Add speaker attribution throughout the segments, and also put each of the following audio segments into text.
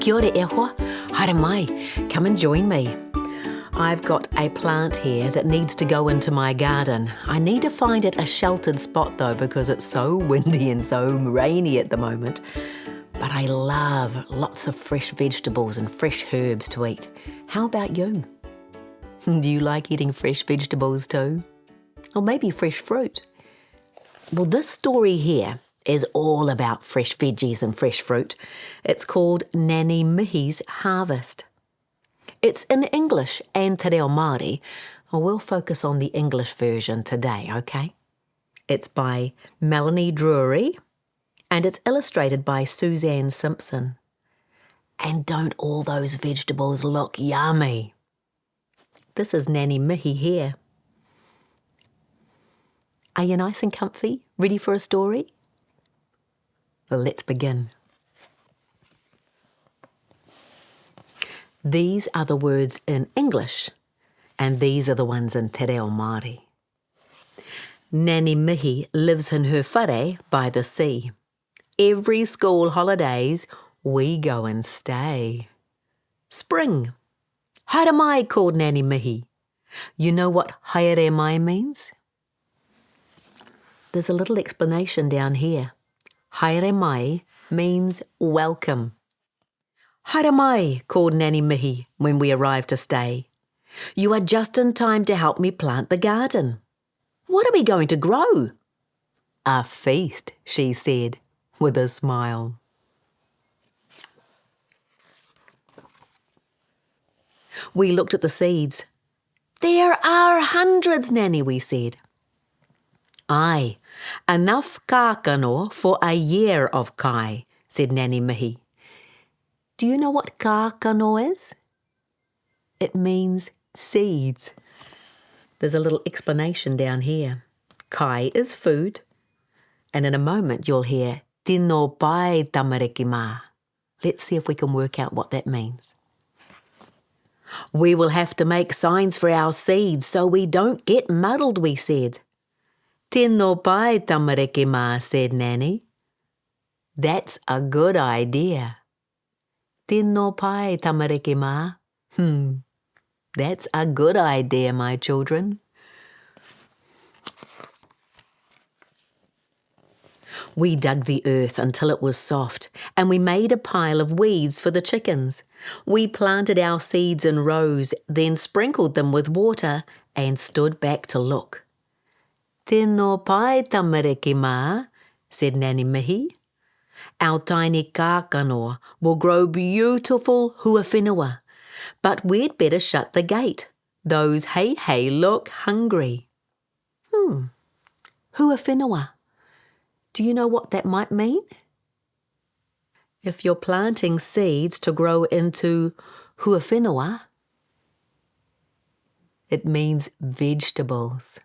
Speaker 1: Kia ora e hoa, haere mai, come and join me. I've got a plant here that needs to go into my garden. I need to find it a sheltered spot though because it's so windy and so rainy at the moment. But I love lots of fresh vegetables and fresh herbs to eat. How about you? Do you like eating fresh vegetables too? Or maybe fresh fruit? Well, this story here is all about fresh veggies and fresh fruit. It's called Nanny Mihi's Harvest. It's in English and te reo Māori. We'll focus on the English version today, okay? It's by Melanie Drewery and it's illustrated by Suzanne Simpson. And don't all those vegetables look yummy? This is Nanny Mihi here. Are you nice and comfy? Ready for a story? Well, let's begin. These are the words in English, and these are the ones in te reo Māori. Nanny Mihi lives in her whare by the sea. Every school holidays, we go and stay. Spring. Haere mai, called Nanny Mihi. You know what haere mai means? There's a little explanation down here. Haere mai means welcome. Haere mai, called Nanny Mihi when we arrived to stay. You are just in time to help me plant the garden. What are we going to grow? A feast, she said, with a smile. We looked at the seeds. There are hundreds, Nanny, we said. Aye, enough kākano for a year of kai, said Nanny Mihi. Do you know what kākano is? It means seeds. There's a little explanation down here. Kai is food, and in a moment you'll hear tino pai tamariki mā. Let's see if we can work out what that means. We will have to make signs for our seeds so we don't get muddled, we said. Tino pai tamariki mā, said Nanny. That's a good idea. Tino pai tamariki mā. That's a good idea, my children. We dug the earth until it was soft, and we made a pile of weeds for the chickens. We planted our seeds in rows, then sprinkled them with water and stood back to look. Tino pai tamariki mā, said Nanny Mihi. Our tiny kākano will grow beautiful huawhenua, but we'd better shut the gate. Those hei look hungry. Huawhenua. Do you know what that might mean? If you're planting seeds to grow into huawhenua, it means vegetables.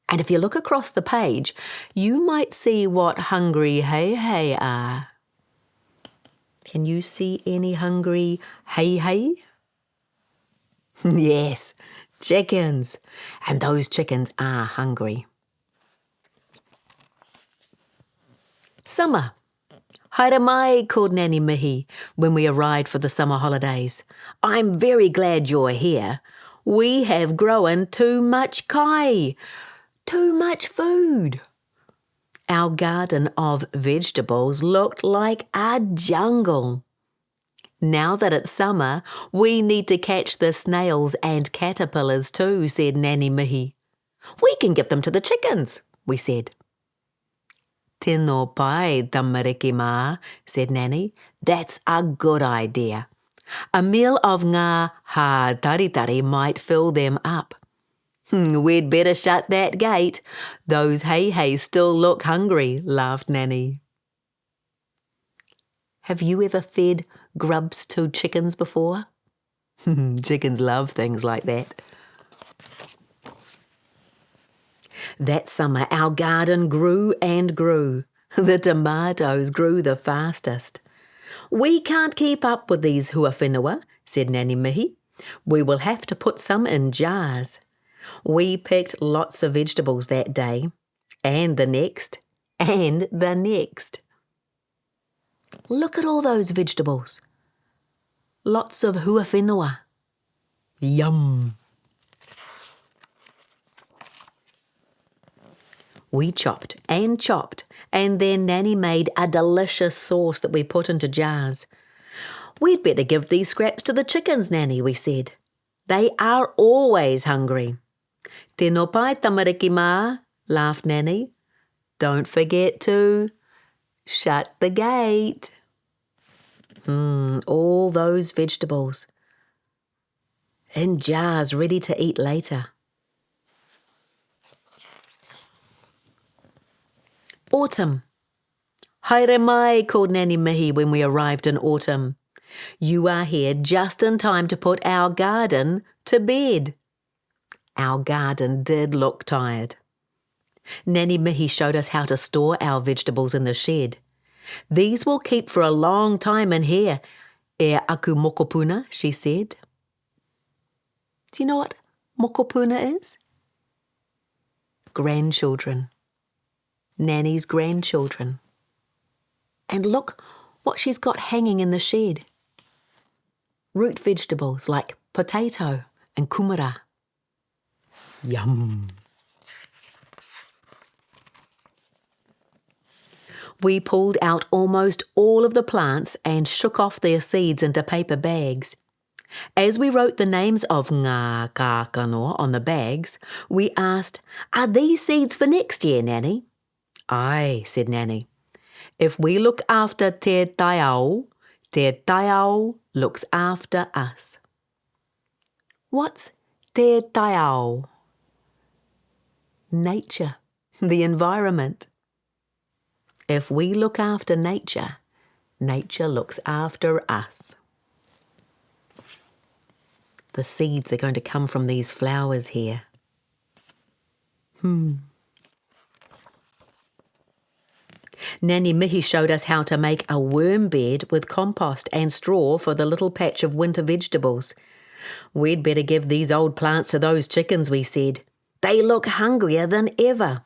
Speaker 1: And if you look across the page, you might see what hungry hei are. Can you see any hungry hei? Yes, chickens. And those chickens are hungry. Summer. Haere mai, called Nanny Mihi when we arrived for the summer holidays. I'm very glad you're here. We have grown too much kai. Too much food. Our garden of vegetables looked like a jungle. Now that it's summer, we need to catch the snails and caterpillars too, said Nanny Mihi. We can give them to the chickens, we said. Tino pai tamariki mā, said Nanny. That's a good idea. A meal of ngā taritari might fill them up. We'd better shut that gate. Those hei still look hungry, laughed Nanny. Have you ever fed grubs to chickens before? Chickens love things like that. That summer our garden grew and grew. The tomatoes grew the fastest. We can't keep up with these huawhenua, said Nanny Mihi. We will have to put some in jars. We picked lots of vegetables that day, and the next, and the next. Look at all those vegetables. lots of huawhenua. Yum! We chopped, and then Nanny made a delicious sauce that we put into jars. We'd better give these scraps to the chickens, Nanny, we said. They are always hungry. Tēnō pai tamariki mā, laughed Nanny. Don't forget to shut the gate. All those vegetables. In jars ready to eat later. Autumn. Haere mai, called Nanny Mihi when we arrived in autumn. You are here just in time to put our garden to bed. Our garden did look tired. Nanny Mihi showed us how to store our vegetables in the shed. These will keep for a long time in here. E aku mokopuna, she said. Do you know what mokopuna is? Grandchildren. Nanny's grandchildren. And look what she's got hanging in the shed. Root vegetables like potato and kumara. Yum! We pulled out almost all of the plants and shook off their seeds into paper bags. As we wrote the names of ngā kākano on the bags, we asked, "Are these seeds for next year, Nanny?" "Aye," said Nanny. "If we look after te taiao looks after us." What's te taiao? Nature, the environment. If we look after nature, nature looks after us. The seeds are going to come from these flowers here. Nanny Mihi showed us how to make a worm bed with compost and straw for the little patch of winter vegetables. We'd better give these old plants to those chickens, we said. They look hungrier than ever.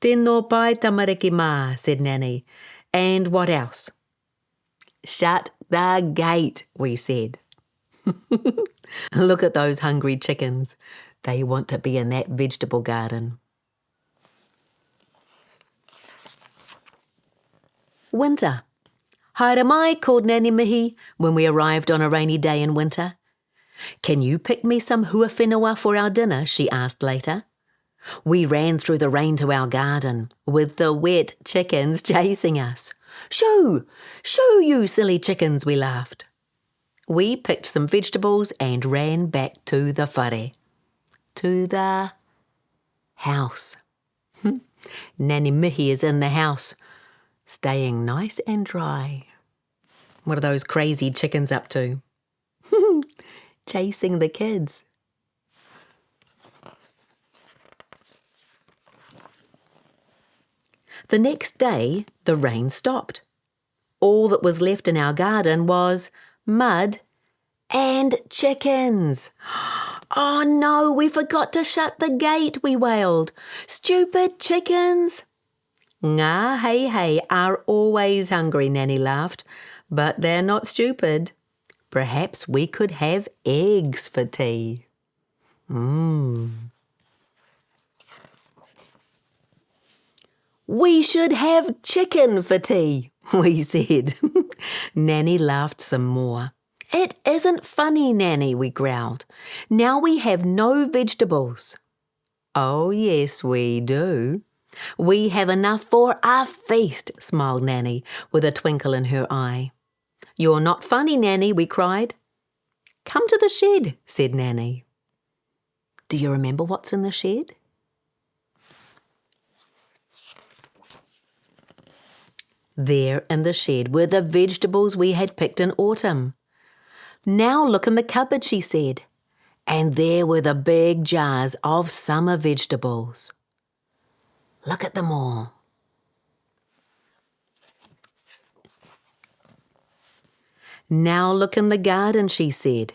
Speaker 1: Tēnō pai tamariki mā, said Nanny. And what else? Shut the gate, we said. Look at those hungry chickens. They want to be in that vegetable garden. Winter. Haere mai, called Nanny Mihi when we arrived on a rainy day in winter. Can you pick me some huawhenua for our dinner? She asked later. We ran through the rain to our garden, with the wet chickens chasing us. Shoo! Shoo, you silly chickens, we laughed. We picked some vegetables and ran back to the whare. To the house. Nanny Mihi is in the house, staying nice and dry. What are those crazy chickens up to? Chasing the kids. The next day, the rain stopped. All that was left in our garden was mud and chickens. Oh no, we forgot to shut the gate, we wailed. Stupid chickens. Ngā hei are always hungry, Nanny laughed, but they're not stupid. Perhaps we could have eggs for tea. We should have chicken for tea, we said. Nanny laughed some more. It isn't funny, Nanny, we growled. Now we have no vegetables. Oh, yes, we do. We have enough for a feast, smiled Nanny, with a twinkle in her eye. You're not funny, Nanny, we cried. Come to the shed, said Nanny. Do you remember what's in the shed? There in the shed were the vegetables we had picked in autumn. Now look in the cupboard, she said. And there were the big jars of summer vegetables. Look at them all. Now look in the garden, she said.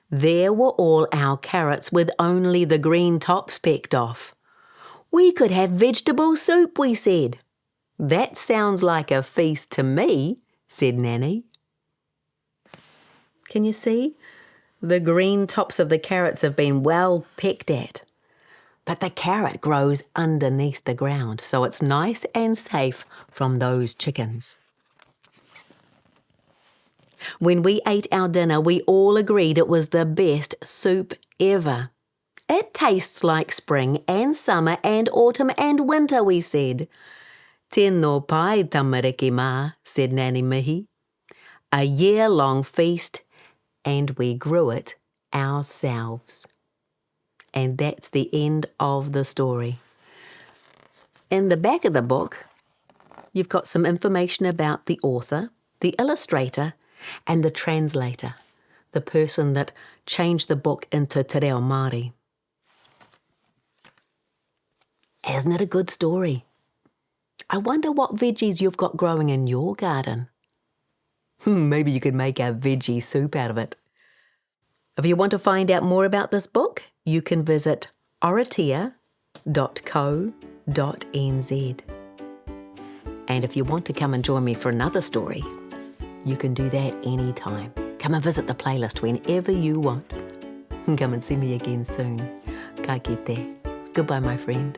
Speaker 1: There were all our carrots with only the green tops pecked off. We could have vegetable soup, we said. That sounds like a feast to me, said Nanny. Can you see? The green tops of the carrots have been well pecked at. But the carrot grows underneath the ground, so it's nice and safe from those chickens. When we ate our dinner, we all agreed it was the best soup ever. It tastes like spring and summer and autumn and winter, we said. Tēnō pai tamariki mā, said Nanny Mihi. A year-long feast, and we grew it ourselves. And that's the end of the story. In the back of the book, you've got some information about the author, the illustrator, and the translator, the person that changed the book into te reo Māori. Isn't it a good story? I wonder what veggies you've got growing in your garden. Maybe you could make a veggie soup out of it. If you want to find out more about this book, you can visit oratia.co.nz. And if you want to come and join me for another story, you can do that anytime. Come and visit the playlist whenever you want. Come and see me again soon. Ka kite. Goodbye, my friend.